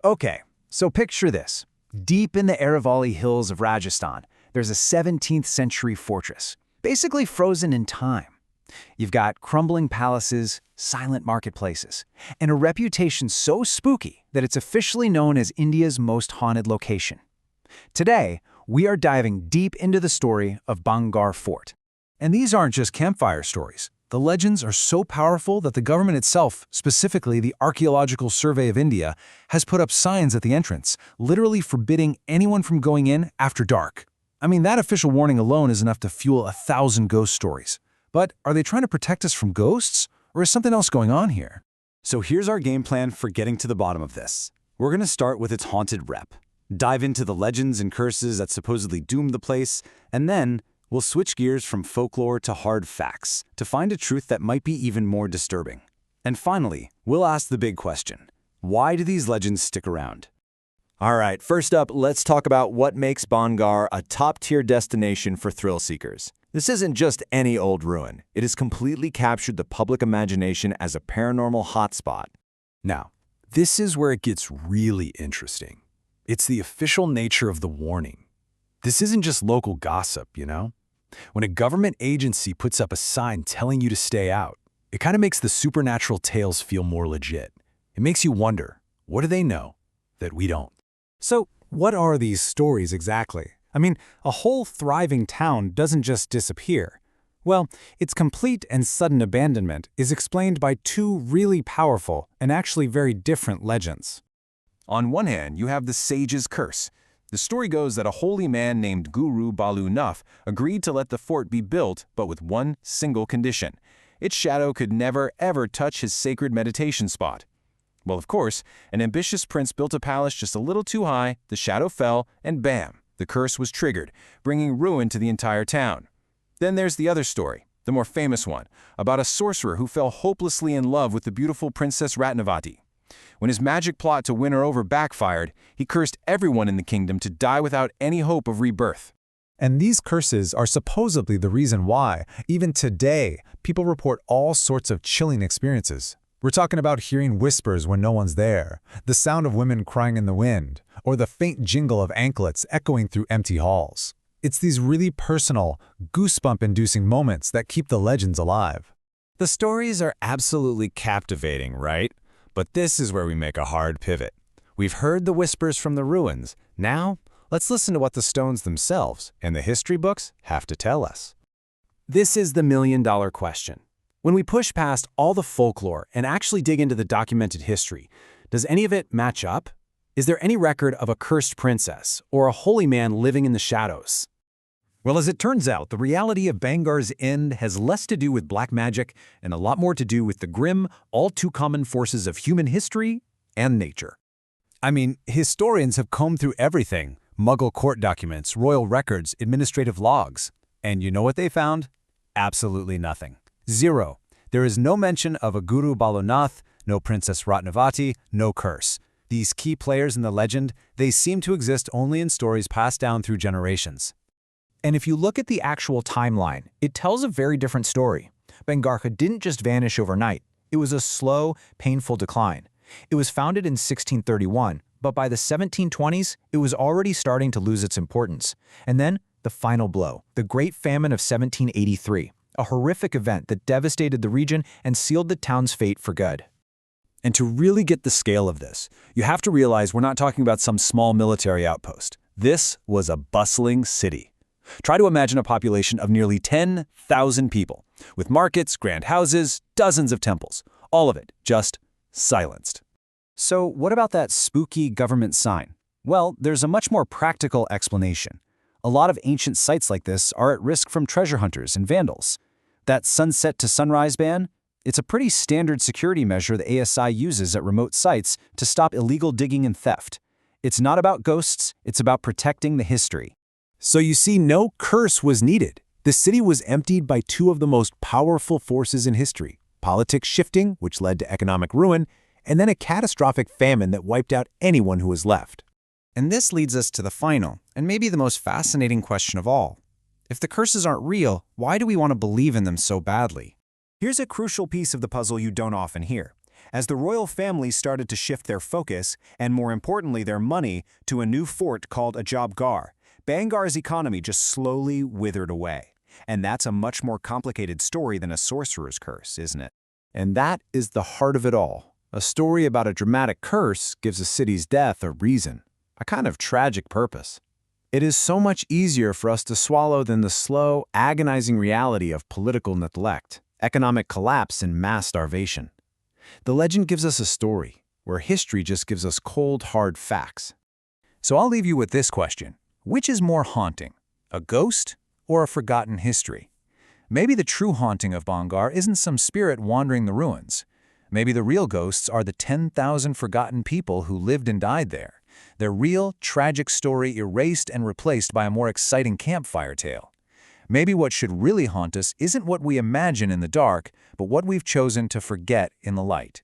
Okay, so picture this. Deep in the Aravalli Hills of Rajasthan, there's a 17th century fortress, basically frozen in time. You've got crumbling palaces, silent marketplaces, and a reputation so spooky that it's officially known as India's most haunted location. Today, we are diving deep into the story of Bhangarh Fort. And these aren't just campfire stories. The legends are so powerful that the government itself, specifically the Archaeological Survey of India, has put up signs at the entrance, literally forbidding anyone from going in after dark. I mean, that official warning alone is enough to fuel 1,000 ghost stories. But are they trying to protect us from ghosts? Or is something else going on here? So here's our game plan for getting to the bottom of this. We're going to start with its haunted rep, dive into the legends and curses that supposedly doomed the place, and then we'll switch gears from folklore to hard facts to find a truth that might be even more disturbing. And finally, we'll ask the big question: why do these legends stick around? All right, first up, let's talk about what makes Bhangarh a top-tier destination for thrill seekers. This isn't just any old ruin. It has completely captured the public imagination as a paranormal hotspot. Now, this is where it gets really interesting. It's the official nature of the warning. This isn't just local gossip, you know? When a government agency puts up a sign telling you to stay out, it kind of makes the supernatural tales feel more legit. It makes you wonder, what do they know that we don't? So, what are these stories exactly? I mean, a whole thriving town doesn't just disappear. Well, its complete and sudden abandonment is explained by two really powerful and actually very different legends. On one hand, you have the sage's curse. The story goes that a holy man named Guru Balu Nuff agreed to let the fort be built, but with one single condition: its shadow could never ever touch his sacred meditation spot. Well, of course, an ambitious prince built a palace just a little too high, the shadow fell, and bam, the curse was triggered, bringing ruin to the entire town. Then there's the other story, the more famous one, about a sorcerer who fell hopelessly in love with the beautiful Princess Ratnavati. When his magic plot to win her over backfired, he cursed everyone in the kingdom to die without any hope of rebirth. And these curses are supposedly the reason why, even today, people report all sorts of chilling experiences. We're talking about hearing whispers when no one's there, the sound of women crying in the wind, or the faint jingle of anklets echoing through empty halls. It's these really personal, goosebump-inducing moments that keep the legends alive. The stories are absolutely captivating, right? But this is where we make a hard pivot. We've heard the whispers from the ruins. Now, let's listen to what the stones themselves and the history books have to tell us. This is the million-dollar question. When we push past all the folklore and actually dig into the documented history, does any of it match up? Is there any record of a cursed princess or a holy man living in the shadows? Well, as it turns out, the reality of Bhangarh's end has less to do with black magic and a lot more to do with the grim, all-too-common forces of human history and nature. I mean, historians have combed through everything: Mughal court documents, royal records, administrative logs. And you know what they found? Absolutely nothing. Zero. There is no mention of a Guru Balu Nuff, no Princess Ratnavati, no curse. These key players in the legend, they seem to exist only in stories passed down through generations. And if you look at the actual timeline, it tells a very different story. Bhangarh didn't just vanish overnight. It was a slow, painful decline. It was founded in 1631, but by the 1720s, it was already starting to lose its importance. And then, the final blow, the Great Famine of 1783, a horrific event that devastated the region and sealed the town's fate for good. And to really get the scale of this, you have to realize we're not talking about some small military outpost. This was a bustling city. Try to imagine a population of nearly 10,000 people, with markets, grand houses, dozens of temples, all of it just silenced. So what about that spooky government sign? Well, there's a much more practical explanation. A lot of ancient sites like this are at risk from treasure hunters and vandals. That sunset to sunrise ban? It's a pretty standard security measure the ASI uses at remote sites to stop illegal digging and theft. It's not about ghosts, it's about protecting the history. So you see, no curse was needed. The city was emptied by two of the most powerful forces in history: politics shifting, which led to economic ruin, and then a catastrophic famine that wiped out anyone who was left. And this leads us to the final, and maybe the most fascinating question of all. If the curses aren't real, why do we want to believe in them so badly? Here's a crucial piece of the puzzle you don't often hear. as the royal family started to shift their focus, and more importantly their money, to a new fort called Ajabgarh, Bhangarh's economy just slowly withered away. And that's a much more complicated story than a sorcerer's curse, isn't it? And that is the heart of it all. A story about a dramatic curse gives a city's death a reason, a kind of tragic purpose. It is so much easier for us to swallow than the slow, agonizing reality of political neglect, economic collapse, and mass starvation. The legend gives us a story, where history just gives us cold, hard facts. So I'll leave you with this question. Which is more haunting, a ghost or a forgotten history? Maybe the true haunting of Bhangarh isn't some spirit wandering the ruins. Maybe the real ghosts are the 10,000 forgotten people who lived and died there. Their real, tragic story erased and replaced by a more exciting campfire tale. Maybe what should really haunt us isn't what we imagine in the dark, but what we've chosen to forget in the light.